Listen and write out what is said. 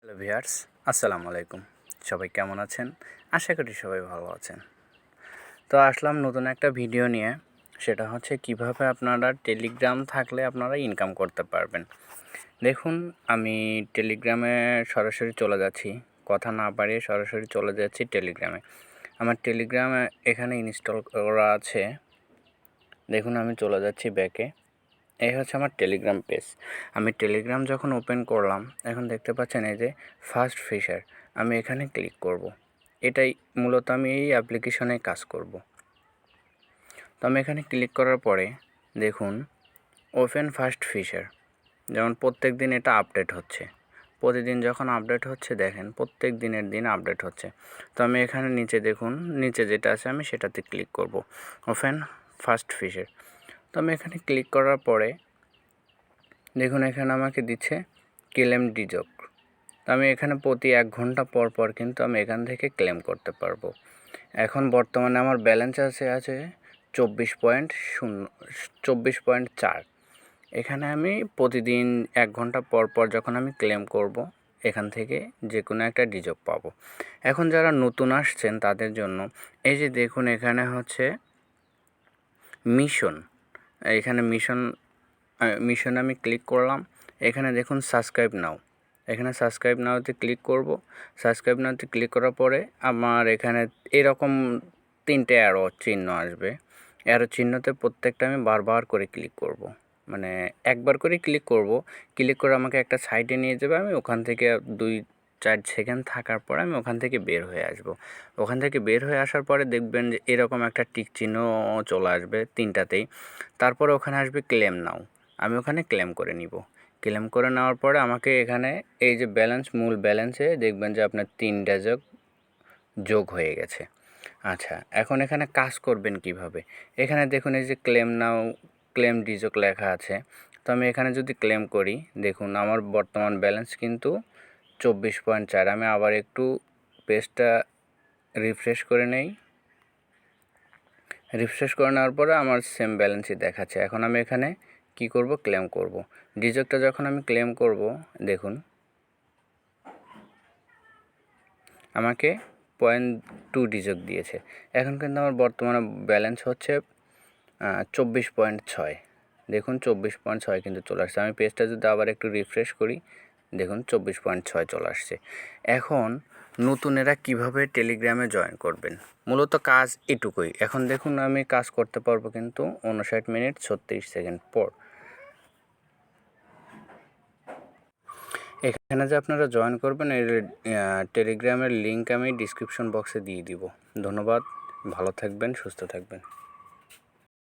Hello viewers, আসসালামু আলাইকুম। সবাই কেমন আছেন? আশা করি সবাই ভালো আছেন। তো আসলাম নতুন একটা ভিডিও নিয়ে। সেটা হচ্ছে কিভাবে আপনারা টেলিগ্রাম থাকলে আপনারা ইনকাম করতে পারবেন। দেখুন, আমি টেলিগ্রামে সরাসরি চলে যাচ্ছি। কথা না বাড়িয়ে সরাসরি চলে যাচ্ছি টেলিগ্রামে। আমার টেলিগ্রামে এখানে ইনস্টল করা আছে। দেখুন, আমি চলে যাচ্ছি ব্যাকে। এই হচ্ছে আমার টেলিগ্রাম পেজ। আমি টেলিগ্রাম যখন ওপেন করলাম, এখন দেখতে পাচ্ছেন এই যে ফার্স্ট ফিচার, আমি এখানে ক্লিক করব। এটাই মূলত আমি এই অ্যাপ্লিকেশনে কাজ করব। তো আমি এখানে ক্লিক করার পরে দেখুন ওপেন ফার্স্ট ফিচার, যেমন প্রত্যেক দিন এটা আপডেট হচ্ছে। প্রতিদিন যখন আপডেট হচ্ছে দেখেন প্রত্যেক দিনের দিন আপডেট হচ্ছে। তো আমি এখানে নিচে দেখুন, নিচে যেটা আছে আমি সেটাতে ক্লিক করব, ওপেন ফার্স্ট ফিচার। তো আমি এখানে ক্লিক করার পরে দেখুন এখানে আমাকে দিচ্ছে ক্লেম ডিজক। তো আমি এখানে প্রতি 1 ঘন্টা পর পর কিন্তু আমি এখান থেকে ক্লেম করতে পারবো। এখন বর্তমানে আমার ব্যালেন্স আছে 24.4। এখানে আমি প্রতিদিন 1 ঘন্টা পর পর যখন আমি ক্লেম করব, এখান থেকে যে কোনো একটা ডিজক পাবো। এখন যারা নতুন আসছেন তাদের জন্য এই যে দেখুন এখানে হচ্ছে মিশন, এখানে মিশনে আমি ক্লিক করলাম। এখানে দেখুন সাবস্ক্রাইব নাও, এখানে সাবস্ক্রাইব নাওতে ক্লিক করব। সাবস্ক্রাইব নাওতে ক্লিক করার পরে আমার এখানে এরকম 3টে অ্যারো চিহ্ন আসবে। অ্যারো চিহ্নতে প্রত্যেকটা আমি বারবার করে ক্লিক করব, মানে একবার করে ক্লিক করব। ক্লিক করে আমাকে একটা সাইটে নিয়ে যাবে। আমি ওখান থেকে 2-4 সেকেন্ড থাকার পর আমি ওখান থেকে বের হয়ে আসব। ওখান থেকে বের হয়ে আসার পরে দেখবেন যে এরকম একটা টিক চিহ্ন চলে আসবে 3টাতেই। তারপরে ওখানে আসবে ক্লেম নাও, আমি ওখানে ক্লেম করে নিব। ক্লেম করে নেওয়ার পরে আমাকে এখানে এই যে ব্যালেন্স, মূল ব্যালেন্সে দেখবেন যে আপনার 3টা যোগ হয়ে গেছে। আচ্ছা, এখন এখানে কাজ করবেন কিভাবে? এখানে দেখুন এই যে ক্লেম নাও, ক্লেম ডিজক লেখা আছে। তো আমি এখানে যদি ক্লেম করি, দেখুন আমার বর্তমান ব্যালেন্স কিন্তু 24.4। আমি আবার একটু পেজটা রিফ্রেশ করে নেই। রিফ্রেশ করে নেওয়ার পরে আমার সেম ব্যালেন্সই দেখাচ্ছে। এখন আমি এখানে কি করব? ক্লেম করব। ডিজকটা যখন আমি ক্লেম করব, দেখুন আমাকে 0.2 ডিজক দিয়েছে। এখন কিন্তু আমার বর্তমানে ব্যালেন্স হচ্ছে 24.6। দেখুন 24.6 কিন্তু চলে আসছে। আমি পেজটা যদি আবার একটু রিফ্রেশ করি, দেখুন 24.6 চলে আসছে। এখন নতুনেরা কিভাবে টেলিগ্রামে জয়েন করবেন? মূলত কাজ এটুকুই। এখন দেখুন আমি কাজ করতে পারবো কিন্তু 59 মিনিট 36 সেকেন্ড পর। এখানে যে আপনারা জয়েন করবেন এর টেলিগ্রামের লিঙ্ক আমি ডিসক্রিপশন বক্সে দিয়ে দিব। ধন্যবাদ, ভালো থাকবেন, সুস্থ থাকবেন।